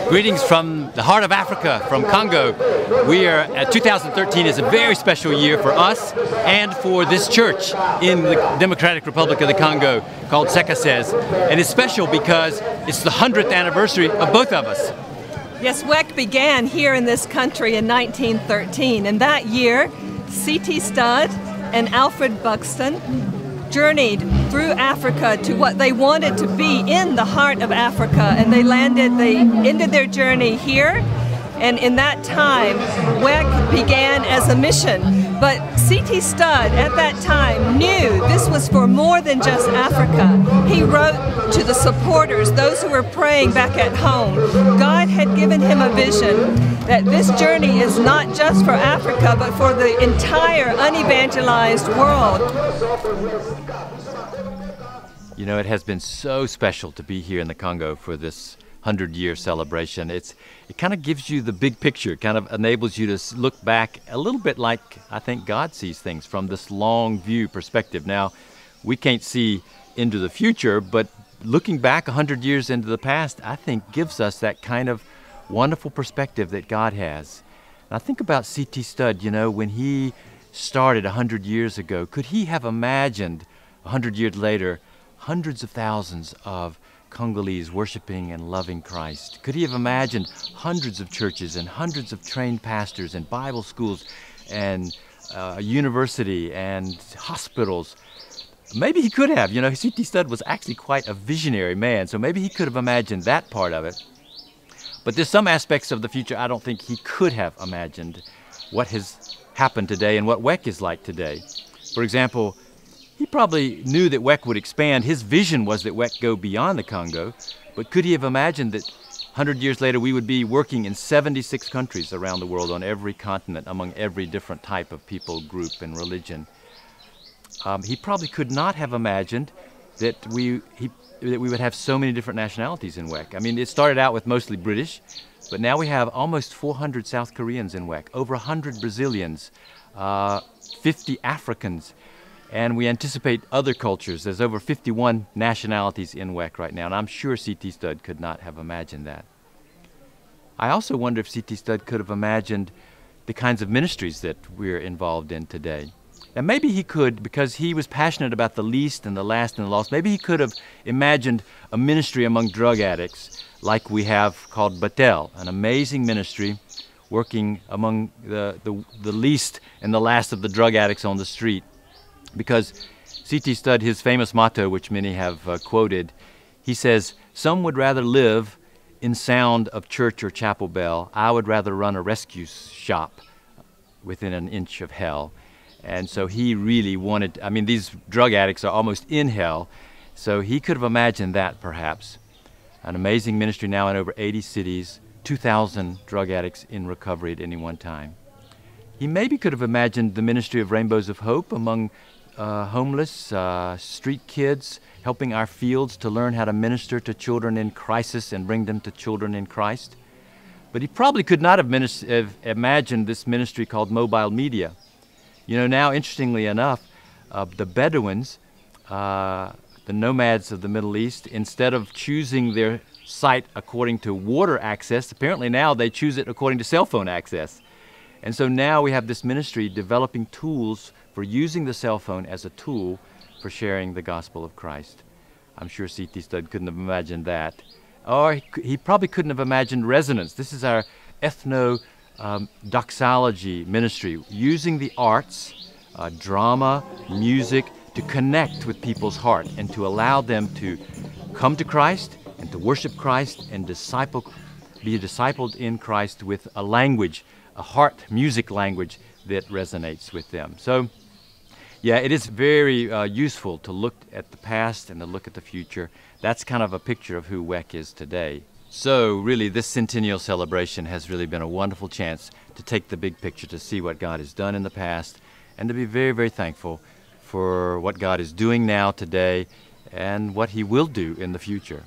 Greetings from the heart of Africa, from Congo. 2013 is a very special year for us and for this church in the Democratic Republic of the Congo called Sekasez. And it's special because it's the 100th anniversary of both of us. Yes, WEC began here in this country in 1913, and that year C.T. Studd and Alfred Buxton journeyed through Africa to what they wanted to be in the heart of Africa, and they ended their journey here. And in that time, WEC began as a mission. But C.T. Studd at that time knew this was for more than just Africa. He wrote to the supporters, those who were praying back at home. God had given him a vision that this journey is not just for Africa, but for the entire unevangelized world. You know, it has been so special to be here in the Congo for this 100-year celebration. It kind of gives you the big picture. It kind of enables you to look back a little bit like I think God sees things, from this long view perspective. Now, we can't see into the future, but looking back 100 years into the past, I think gives us that kind of wonderful perspective that God has. And I think about C.T. Studd, you know, when he started 100 years ago, could he have imagined 100 years later hundreds of thousands of Congolese worshiping and loving Christ? Could he have imagined hundreds of churches and hundreds of trained pastors and Bible schools and a university and hospitals? Maybe he could have. You know, C.T. Studd was actually quite a visionary man, so maybe he could have imagined that part of it. But there's some aspects of the future I don't think he could have imagined what has happened today and what WEC is like today. For example, he probably knew that WEC would expand. His vision was that WEC go beyond the Congo, but could he have imagined that 100 years later we would be working in 76 countries around the world, on every continent, among every different type of people, group, and religion? He probably could not have imagined that we would have so many different nationalities in WEC. I mean, it started out with mostly British, but now we have almost 400 South Koreans in WEC, over 100 Brazilians, 50 Africans, and we anticipate other cultures. There's over 51 nationalities in WEC right now, and I'm sure C.T. Studd could not have imagined that. I also wonder if C.T. Studd could have imagined the kinds of ministries that we're involved in today. And maybe he could, because he was passionate about the least and the last and the lost. Maybe he could have imagined a ministry among drug addicts like we have called Batel, an amazing ministry working among the least and the last of the drug addicts on the street. Because C.T. Studd, his famous motto, which many have quoted, he says, "Some would rather live in sound of church or chapel bell. I would rather run a rescue shop within an inch of hell." And so he really wanted, I mean, these drug addicts are almost in hell, so he could have imagined that perhaps. An amazing ministry now in over 80 cities, 2,000 drug addicts in recovery at any one time. He maybe could have imagined the ministry of Rainbows of Hope among homeless, street kids, helping our fields to learn how to minister to children in crisis and bring them to children in Christ. But he probably could not have imagined this ministry called Mobile Media. You know, now, interestingly enough, the Bedouins, the nomads of the Middle East, instead of choosing their site according to water access, apparently now they choose it according to cell phone access. And so now we have this ministry developing tools for using the cell phone as a tool for sharing the gospel of Christ. I'm sure C.T. Studd couldn't have imagined that. Or he probably couldn't have imagined Resonance. This is our ethno-doxology ministry, using the arts, drama, music, to connect with people's heart and to allow them to come to Christ and to worship Christ and be discipled in Christ with a language, a heart music language that resonates with them. So, yeah, it is very useful to look at the past and to look at the future. That's kind of a picture of who WEC is today. So, really, this centennial celebration has really been a wonderful chance to take the big picture, to see what God has done in the past, and to be very, very thankful for what God is doing now today and what He will do in the future.